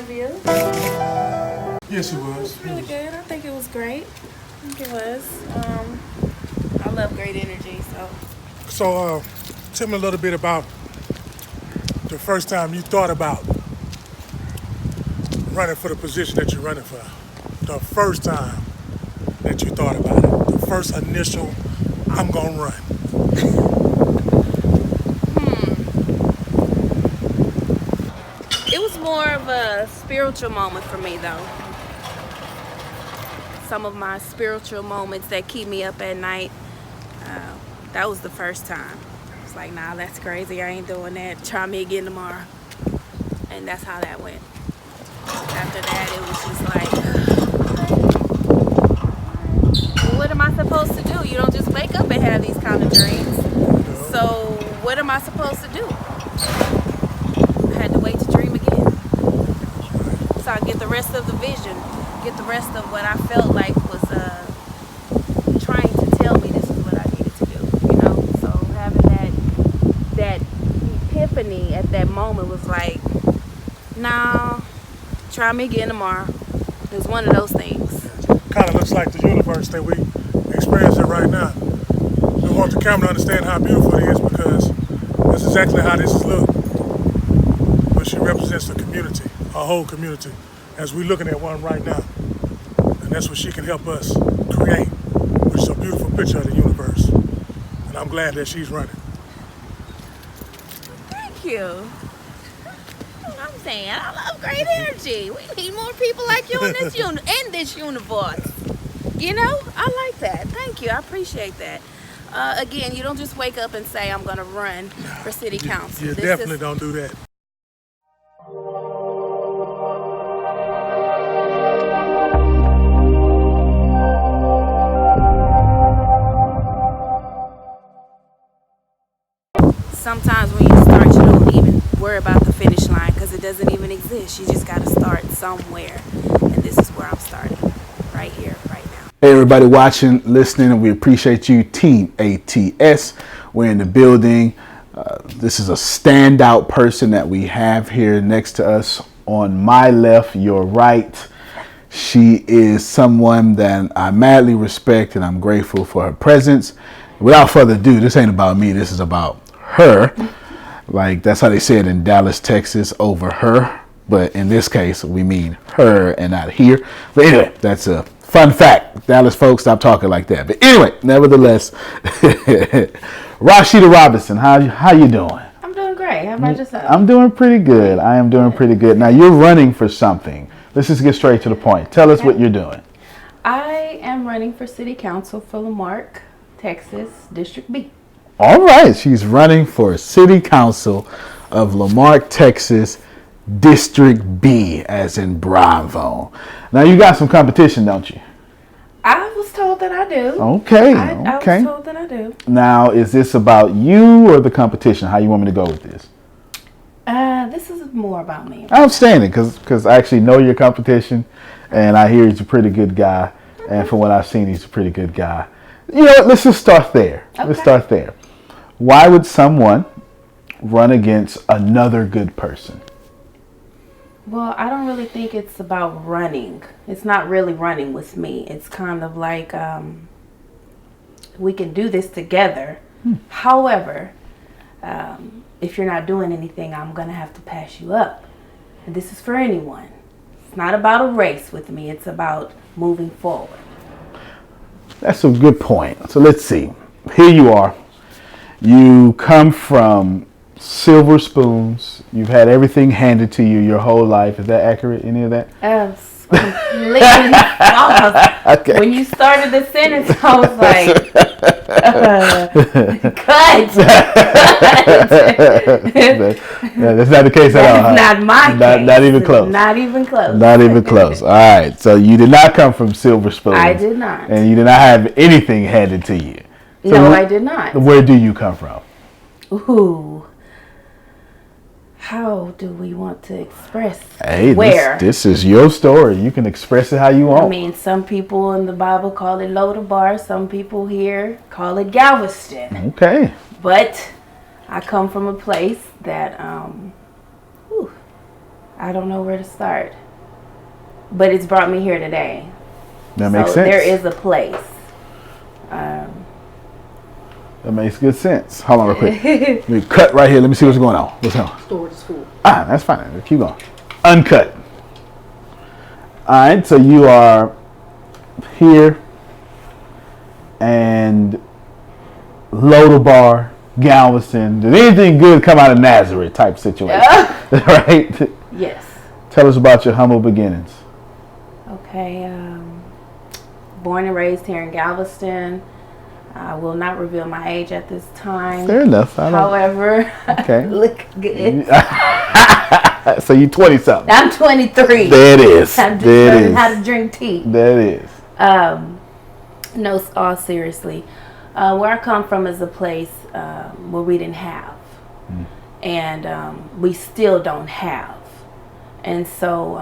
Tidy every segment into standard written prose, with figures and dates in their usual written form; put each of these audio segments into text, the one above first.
interview. Yes, it was. Really good. I think it was great. I think it was. I love great energy. So, tell me a little bit about the first time you thought about running for the position that you're running for. The first time that you thought about it. The first initial, I'm gonna run. It was more of a spiritual moment for me, though. Some of my spiritual moments that keep me up at night. That was the first time. It's like, nah, that's crazy. I ain't doing that. Try me again tomorrow. And that's how that went. After that, it was just like, what am I supposed to do? You don't just wake up and have these kind of dreams. So what am I supposed to do? I had to wait to dream again. So I get the rest of the vision, get the rest of what I felt like was trying to tell me this is what I needed to do, you know? So having that epiphany at that moment was like, nah, try me again tomorrow. It was one of those things. Kind of looks like the universe that we experience it right now. We want the camera to understand how beautiful it is because that's exactly how this is looked. But she represents the community, our whole community, as we're looking at one right now. And that's what she can help us create, which is a beautiful picture of the universe. And I'm glad that she's running. Thank you. I'm saying I love great energy. We need more people like you in this this universe. You know, I like that. Thank you. I appreciate that. Again, you don't just wake up and say I'm gonna run for city council. You definitely don't do that. Sometimes when you start, you don't even worry about the finish line because it doesn't even exist. You just got to start somewhere. And this is where I'm starting, right here, right now. Hey, everybody watching, listening, and we appreciate you. Team ATS, we're in the building. This is a standout person that we have here next to us on my left, your right. She is someone that I madly respect, and I'm grateful for her presence. Without further ado, this ain't about me. This is about her. Like, that's how they say it in Dallas, Texas, over her. But in this case, we mean her and not here. But anyway, that's a fun fact. Dallas folks, stop talking like that. But anyway, nevertheless, Raushida Robinson, how you doing? I'm doing great. How about yourself? I'm doing pretty good. I am doing pretty good. Now, you're running for something. Let's just get straight to the point. Tell us what you're doing. I am running for city council for LaMarque, Texas, District B. All right. She's running for city council of LaMarque, Texas, District B, as in Bravo. Now, you got some competition, don't you? I was told that I do. Okay. I was told that I do. Now, is this about you or the competition? How you want me to go with this? This is more about me. Outstanding, because I actually know your competition, and I hear he's a pretty good guy. And from what I've seen, he's a pretty good guy. You know what? Let's just start there. Okay. Let's start there. Why would someone run against another good person? Well, I don't really think it's about running. It's not really running with me. It's kind of like we can do this together. However, if you're not doing anything, I'm going to have to pass you up. And this is for anyone. It's not about a race with me. It's about moving forward. That's a good point. So let's see. Here you are. You come from silver spoons. You've had everything handed to you your whole life. Is that accurate? Any of that? Completely false. Okay. When you started the sentence, I was like, cut. That's not the case at all. That's not my case. Not even close. Not even close. Not even close. All right. So you did not come from silver spoons. I did not. And you did not have anything handed to you. So no, I did not. Where do you come from? Ooh. How do we want to express where? This is your story. You can express it how you want. I mean, some people in the Bible call it Lodabar. Some people here call it Galveston. Okay. But I come from a place that I I don't know where to start. But it's brought me here today. That makes sense. There is a place. That makes good sense. Hold on real quick. Let me cut right here. Let me see what's going on. What's on? Storage is full. That's fine. Keep going. Uncut. All right. So you are here and Lodabar, Galveston. Did anything good come out of Nazareth type situation? Right? Yes. Tell us about your humble beginnings. Okay. Born and raised here in Galveston. I will not reveal my age at this time. Fair enough. However, okay. Look good. So you 20 something. I'm 23. There it is. I'm just there learning how to drink tea. There it is. No, all seriously. Where I come from is a place where we didn't have. And we still don't have. And so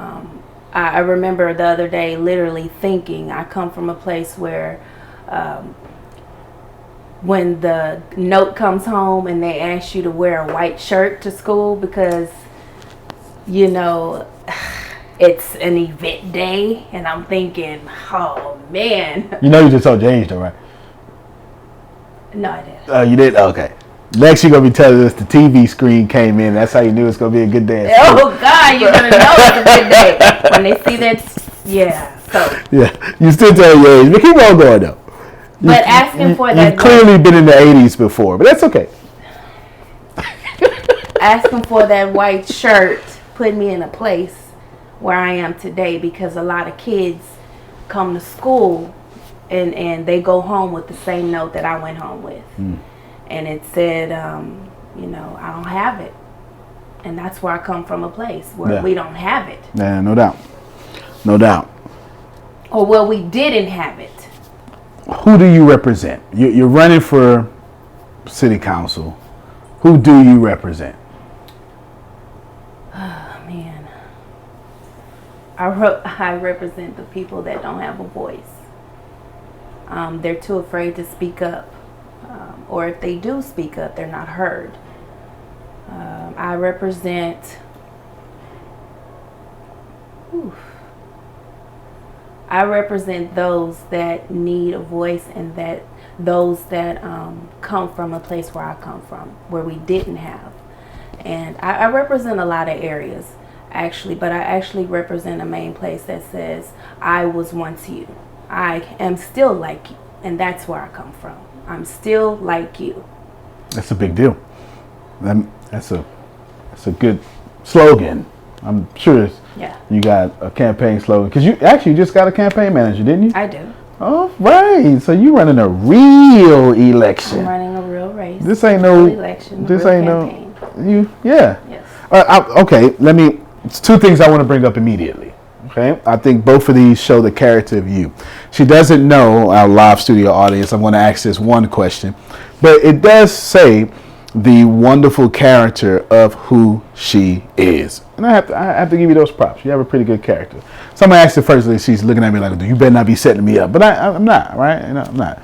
I remember the other day literally thinking, I come from a place where when the note comes home and they ask you to wear a white shirt to school because, you know, it's an event day, and I'm thinking, oh man. You know you just told your age though, right? No, I didn't. Oh, you did? Okay. Next you're going to be telling us the TV screen came in. That's how you knew it's going to be a good day. Oh God, you're going to know it's a good day. When they see that, yeah. So. Yeah, you still tell your age, but keep on going though. But asking for that. You've clearly been in the 80s before, but that's okay. Asking for that white shirt put me in a place where I am today, because a lot of kids come to school and they go home with the same note that I went home with. And it said, you know, I don't have it. And that's where I come from, a place where we don't have it. Yeah, no doubt. No doubt. Or well, we didn't have it. Who do you represent? You're running for city council. Who do you represent? Oh, man. I represent the people that don't have a voice. They're too afraid to speak up. Or if they do speak up, they're not heard. I represent... I represent those that need a voice, and that those that come from a place where I come from, where we didn't have. And I represent a lot of areas, actually, but I actually represent a main place that says, I was once you. I am still like you, and that's where I come from. I'm still like you. That's a big deal. That's a good slogan. I'm sure you got a campaign slogan, because you actually just got a campaign manager, didn't you? I do. Oh, right. So you running a real election. I'm running a real race. This ain't no election. This real ain't campaign. Yes. Okay. It's two things I want to bring up immediately. Okay. I think both of these show the character of you. She doesn't know, our live studio audience, I'm going to ask this one question, but it does say the wonderful character of who she is. And I have to give you those props. You have a pretty good character. Somebody asked her first, she's looking at me like, you better not be setting me up. But I'm not, right? I'm not.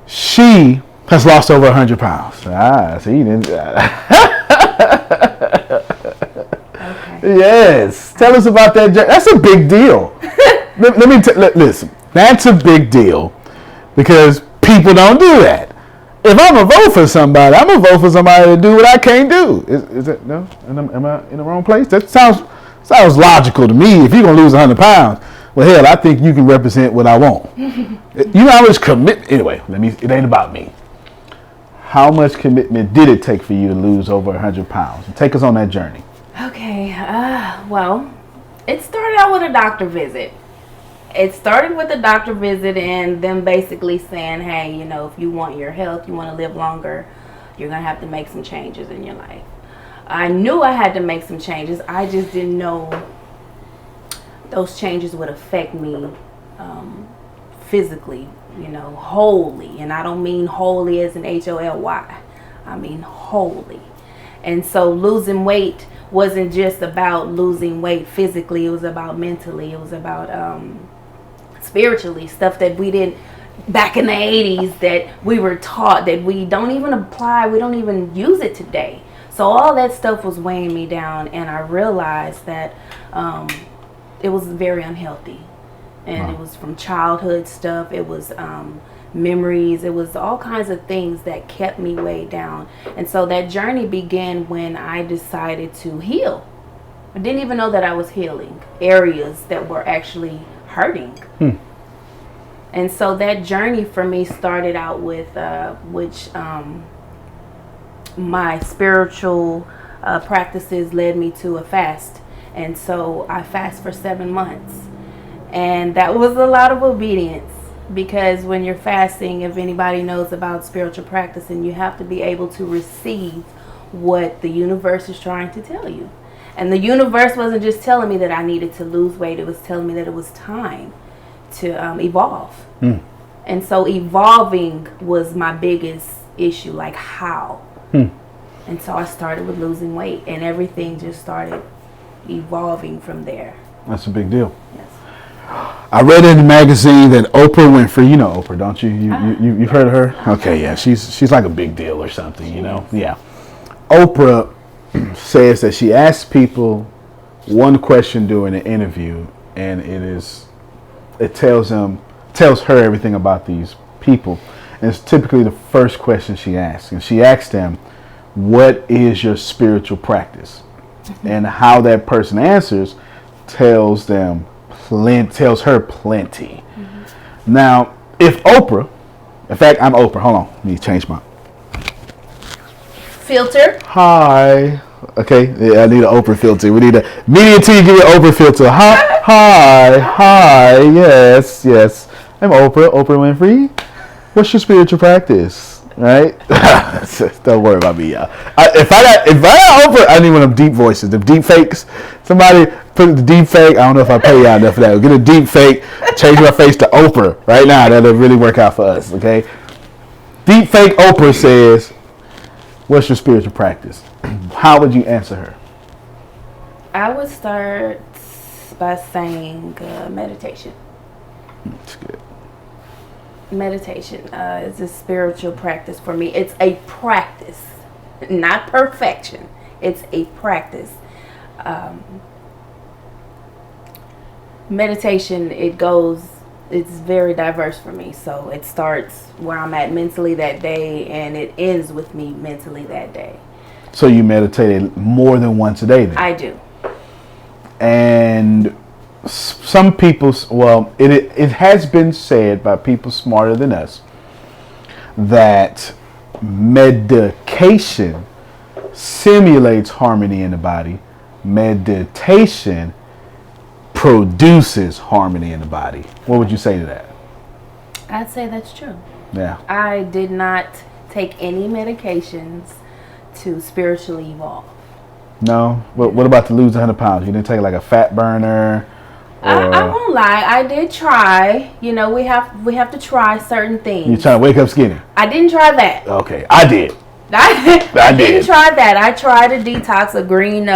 She has lost over 100 pounds. See, you didn't. Okay. Yes. Tell us about that. That's a big deal. Listen, that's a big deal, because people don't do that. If I'm going to vote for somebody, I'm going to vote for somebody to do what I can't do. Is that, no? Am I in the wrong place? That sounds logical to me. If you're going to lose 100 pounds, well, hell, I think you can represent what I want. You know how much commitment, anyway, it ain't about me. How much commitment did it take for you to lose over 100 pounds? Take us on that journey. Okay, well, it started out with a doctor visit. It started with a doctor visit and them basically saying, hey, you know, if you want your health, you want to live longer, you're going to have to make some changes in your life. I knew I had to make some changes. I just didn't know those changes would affect me physically, you know, wholly. And I don't mean wholly as in H-O-L-Y. I mean wholly. And so losing weight wasn't just about losing weight physically. It was about mentally. It was about spiritually, stuff that we didn't back in the 80s, that we were taught that we don't even apply, we don't even use it today. So all that stuff was weighing me down, and I realized that it was very unhealthy. And it was from childhood stuff. It was memories. It was all kinds of things that kept me weighed down. And so that journey began when I decided to heal. I didn't even know that I was healing areas that were actually hurting. And so that journey for me started out with my spiritual practices led me to a fast. And so I fast for 7 months. And that was a lot of obedience, because when you're fasting, if anybody knows about spiritual practice, and you have to be able to receive what the universe is trying to tell you. And the universe wasn't just telling me that I needed to lose weight. It was telling me that it was time to evolve. And so evolving was my biggest issue, like how. And so I started with losing weight, and everything just started evolving from there. That's a big deal. Yes. I read in the magazine that Oprah Winfrey, you know Oprah, don't you? You've heard of her? Okay, yeah, she's like a big deal or something, you know? Yeah. Oprah says that she asks people one question during an interview, and it tells her everything about these people. And it's typically the first question she asks. And she asks them, what is your spiritual practice? And how that person answers tells her plenty. Now, if Oprah, in fact, I'm Oprah. Hold on, let me change my filter. Hi. Okay, yeah, I need an Oprah filter. We need a media team. Give me an Oprah filter. Hi. Yes. I'm Oprah Winfrey. What's your spiritual practice? Right? Don't worry about me, y'all. If I got Oprah, I need one of them deep voices, the deep fakes. Somebody put the deep fake. I don't know if I pay y'all enough for that. Get a deep fake. Change my face to Oprah right now. That'll really work out for us. Okay. Deep fake Oprah says, "What's your spiritual practice?" How would you answer her? I would start by saying meditation. That's good. Meditation is a spiritual practice for me. It's a practice, not perfection. It's a practice. Meditation, it's very diverse for me. So it starts where I'm at mentally that day, and it ends with me mentally that day. So you meditated more than once a day then? I do. And some people, well, it has been said by people smarter than us that medication simulates harmony in the body. Meditation produces harmony in the body. What would you say to that? I'd say that's true. Yeah. I did not take any medications to spiritually evolve. No? What about to lose 100 pounds? You didn't take like a fat burner? I won't lie. I did try. You know, we have to try certain things. You trying to wake up skinny? I didn't try that. Okay, I did. I didn't try that. I tried a detox, a green.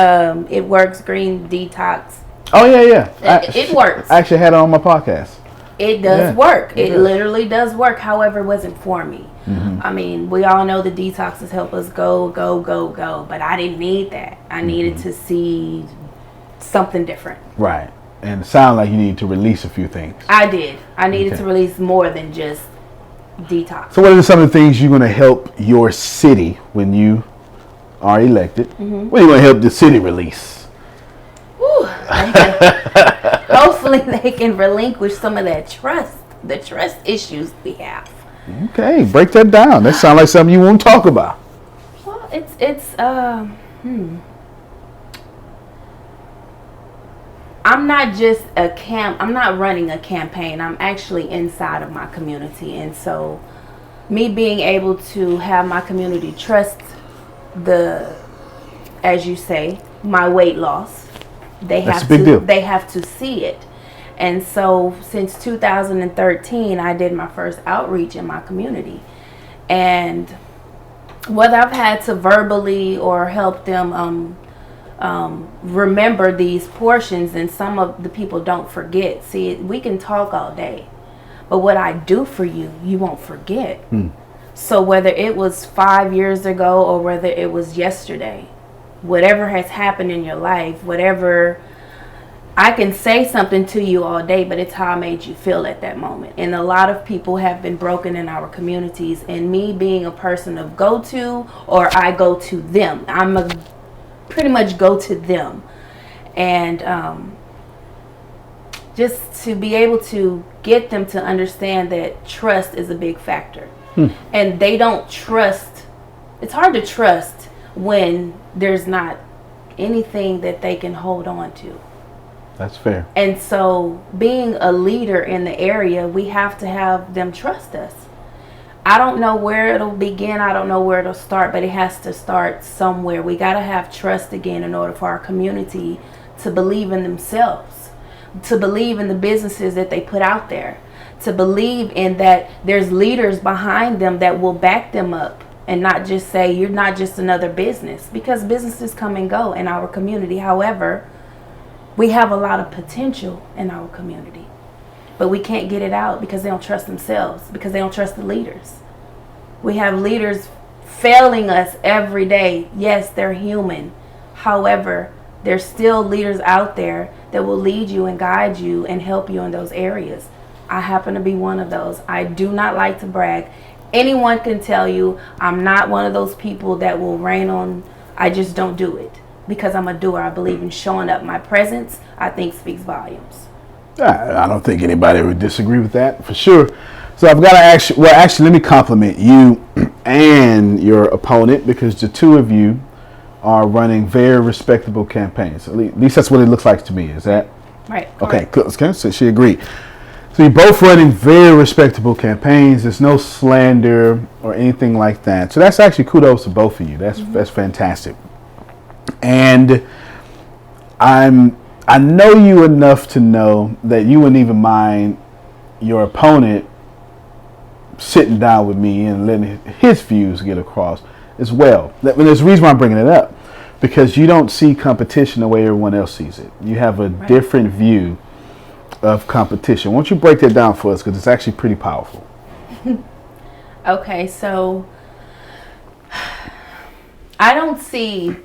It works. Green detox. Oh yeah. It works. I actually had it on my podcast. It does work. It does. literally does work. However, it wasn't for me. I mean, we all know the detoxes help us go. But I didn't need that. I needed to see something different. Right. And it sounded like you needed to release a few things. I did. I needed to release more than just detox. So what are some of the things you're going to help your city when you are elected? What are you going to help the city release? Hopefully they can relinquish some of that trust, the trust issues we have. Okay, break that down. That sounds like something you won't talk about. Well, I'm not just I'm not running a campaign. I'm actually inside of my community. And so me being able to have my community trust as you say, my weight loss, they have to see it. And so since 2013, I did my first outreach in my community. And whether I've had to verbally or help them remember these portions, and some of the people don't forget. See, we can talk all day, but what I do for you, you won't forget. So whether it was 5 years ago or whether it was yesterday, whatever has happened in your life, whatever, I can say something to you all day, but it's how I made you feel at that moment. And a lot of people have been broken in our communities, and me being a person of go to, or I go to them. I'm a pretty much go to them. And just to be able to get them to understand that trust is a big factor. And they don't trust. It's hard to trust when there's not anything that they can hold on to. That's fair. And so being a leader in the area, we have to have them trust us. I don't know where it'll begin. I don't know where it'll start, but it has to start somewhere. We got to have trust again in order for our community to believe in themselves, to believe in the businesses that they put out there, to believe in that there's leaders behind them that will back them up and not just say, you're not just another business, because businesses come and go in our community. However, we have a lot of potential in our community, but we can't get it out because they don't trust themselves, because they don't trust the leaders. We have leaders failing us every day. Yes, they're human. However, there's still leaders out there that will lead you and guide you and help you in those areas. I happen to be one of those. I do not like to brag. Anyone can tell you I'm not one of those people that will rain on. I just don't do it because I'm a doer. I believe in showing up. My presence, I think, speaks volumes. I don't think anybody would disagree with that, for sure. So I've got to actually, let me compliment you and your opponent, because the two of you are running very respectable campaigns. At least that's what it looks like to me. Is that right? Okay, good. Okay, so she agreed. So you're both running very respectable campaigns. There's no slander or anything like that. So that's actually kudos to both of you. That's fantastic. And I know you enough to know that you wouldn't even mind your opponent sitting down with me and letting his views get across as well. There's a reason why I'm bringing it up, because you don't see competition the way everyone else sees it. You have a different view of competition. Why don't you break that down for us, because it's actually pretty powerful. Okay, so I don't see,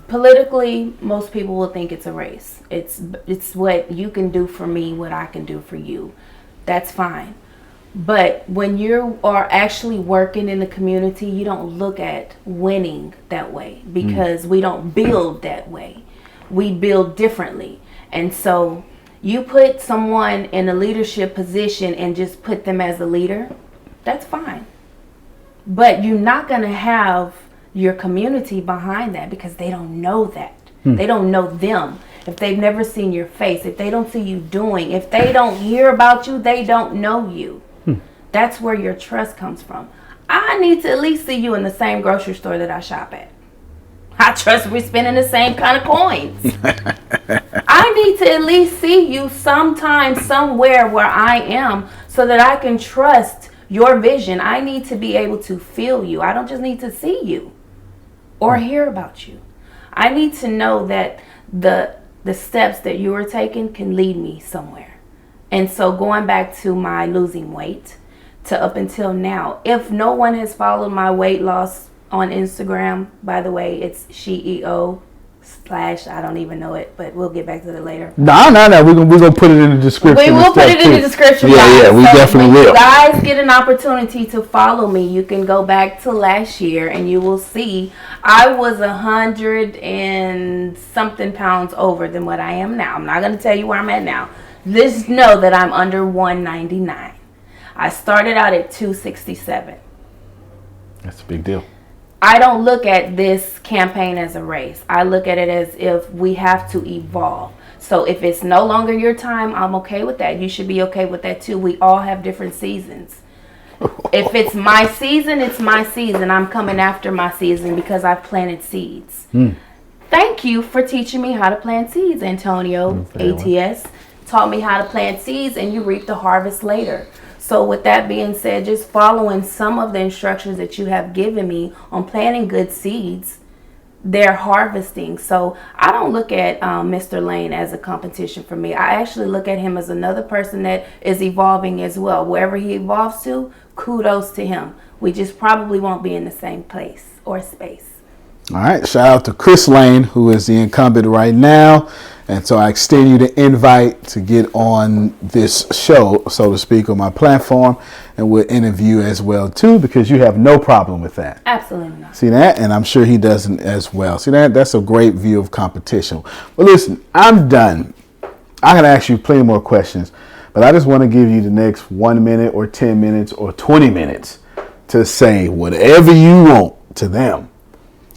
politically, most people will think it's a race. It's what you can do for me, what I can do for you. That's fine. But when you are actually working in the community, you don't look at winning that way, because we don't build that way. We build differently. And so you put someone in a leadership position and just put them as a leader, that's fine. But you're not going to have your community behind that, because they don't know that. They don't know them. If they've never seen your face, if they don't see you doing, if they don't hear about you, they don't know you. That's where your trust comes from. I need to at least see you in the same grocery store that I shop at. I trust we're spending the same kind of coins. I need to at least see you sometime, somewhere where I am, so that I can trust your vision. I need to be able to feel you. I don't just need to see you or hear about you. I need to know that the steps that you are taking can lead me somewhere. And so going back to my losing weight to up until now, if no one has followed my weight loss on Instagram, by the way, it's SheEO/ I don't even know it, but we'll get back to that later. No. We're gonna put it in the description. We will put it in the description. Yeah, we definitely will. If you guys get an opportunity to follow me, you can go back to last year and you will see I was 100 and something pounds over than what I am now. I'm not gonna tell you where I'm at now. Just know that I'm under 199. I started out at 267. That's a big deal. I don't look at this campaign as a race. I look at it as if we have to evolve. So if it's no longer your time, I'm okay with that. You should be okay with that too. We all have different seasons. If it's my season, it's my season. I'm coming after my season because I've planted seeds. Thank you for teaching me how to plant seeds, Antonio. ATS taught me how to plant seeds, and you reap the harvest later. So with that being said, just following some of the instructions that you have given me on planting good seeds, they're harvesting. So I don't look at Mr. Lane as a competition for me. I actually look at him as another person that is evolving as well. Wherever he evolves to, kudos to him. We just probably won't be in the same place or space. All right, shout out to Chris Lane, who is the incumbent right now. And so I extend you the invite to get on this show, so to speak, on my platform, and we'll interview as well, too, because you have no problem with that. Absolutely not. See that? And I'm sure he doesn't as well. See that? That's a great view of competition. Well, listen, I'm done. I can ask you plenty more questions, but I just want to give you the next 1 minute or 10 minutes or 20 minutes to say whatever you want to them.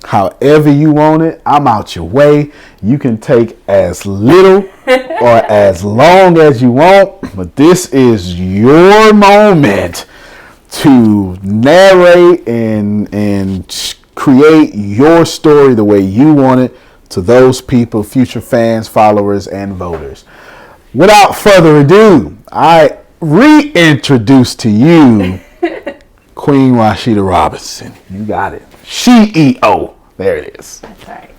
However you want it, I'm out your way. You can take as little or as long as you want, but this is your moment to narrate and create your story the way you want it to those people, future fans, followers, and voters. Without further ado, I reintroduce to you Queen Raushida Robinson. You got it. CEO. There it is. That's right.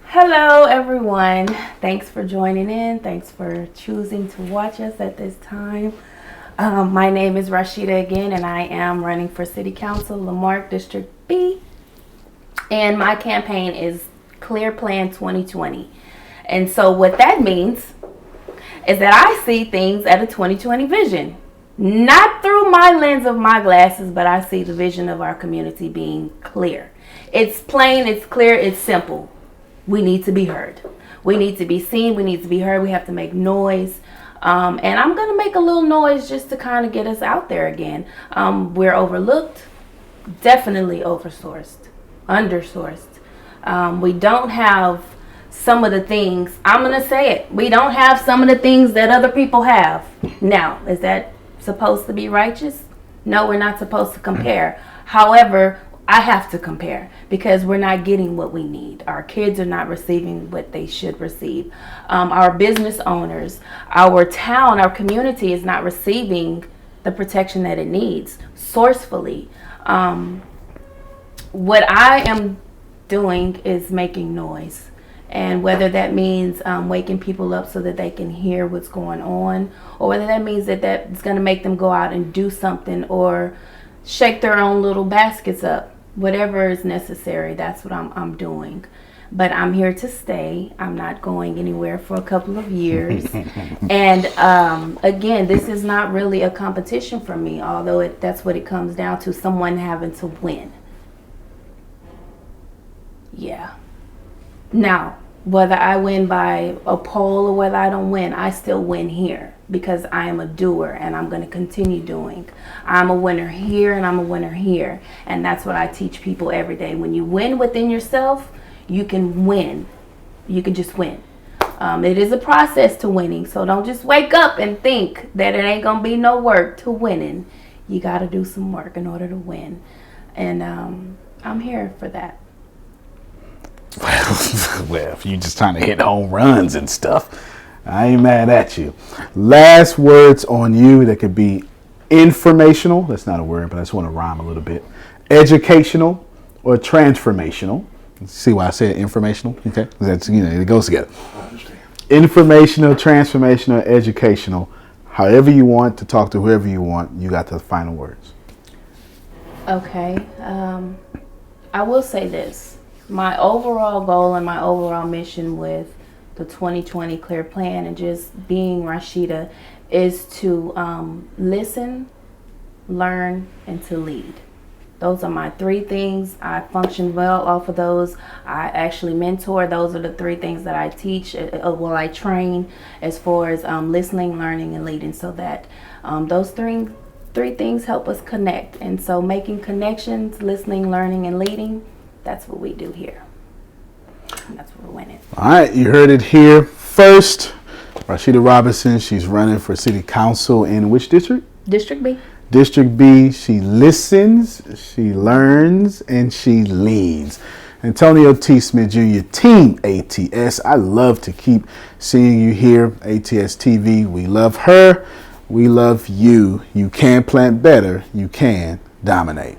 Hello, everyone. Thanks for joining in. Thanks for choosing to watch us at this time. My name is Raushida again, and I am running for City Council, LaMarque, District B. And my campaign is Clear Plan 2020. And so what that means is that I see things at a 2020 vision. Not through my lens of my glasses, but I see the vision of our community being clear. It's plain, it's clear, it's simple. We need to be heard. We need to be seen, we need to be heard. We have to make noise. And I'm going to make a little noise just to kind of get us out there again. We're overlooked, definitely oversourced, undersourced. We don't have some of the things, I'm going to say it, we don't have some of the things that other people have. Now, is that supposed to be righteous? No, we're not supposed to compare. However, I have to compare because we're not getting what we need. Our kids are not receiving what they should receive. Our business owners, our town, our community is not receiving the protection that it needs sourcefully. What I am doing is making noise. And whether that means waking people up so that they can hear what's going on, or whether that means that that's going to make them go out and do something or shake their own little baskets up. Whatever is necessary, that's what I'm doing. But I'm here to stay. I'm not going anywhere for a couple of years. And again, this is not really a competition for me, although that's what it comes down to, someone having to win. Yeah. Now, whether I win by a poll or whether I don't win, I still win here because I am a doer and I'm going to continue doing. I'm a winner here and I'm a winner here. And that's what I teach people every day. When you win within yourself, you can win. You can just win. It is a process to winning. So don't just wake up and think that it ain't going to be no work to winning. You got to do some work in order to win. And I'm here for that. Well, if you're just trying to hit home runs and stuff, I ain't mad at you. Last words on you that could be informational. That's not a word, but I just want to rhyme a little bit. Educational or transformational. See why I said informational? Okay, that's, it goes together. Informational, transformational, educational. However you want to talk to whoever you want, you got the final words. Okay. I will say this. My overall goal and my overall mission with the 2020 Clear Plan and just being Raushida is to listen, learn, and to lead. Those are my three things. I function well off of those. I actually mentor. Those are the three things that I teach. I train as far as listening, learning, and leading, so that those three things help us connect. And so making connections, listening, learning, and leading, that's what we do here. And that's what we're winning. All right, you heard it here first. Raushida Robinson, she's running for City Council in which district? District B. District B. She listens, she learns, and she leads. Antonio T. Smith Jr., Team ATS. I love to keep seeing you here. ATS TV. We love her. We love you. You can plant better. You can dominate.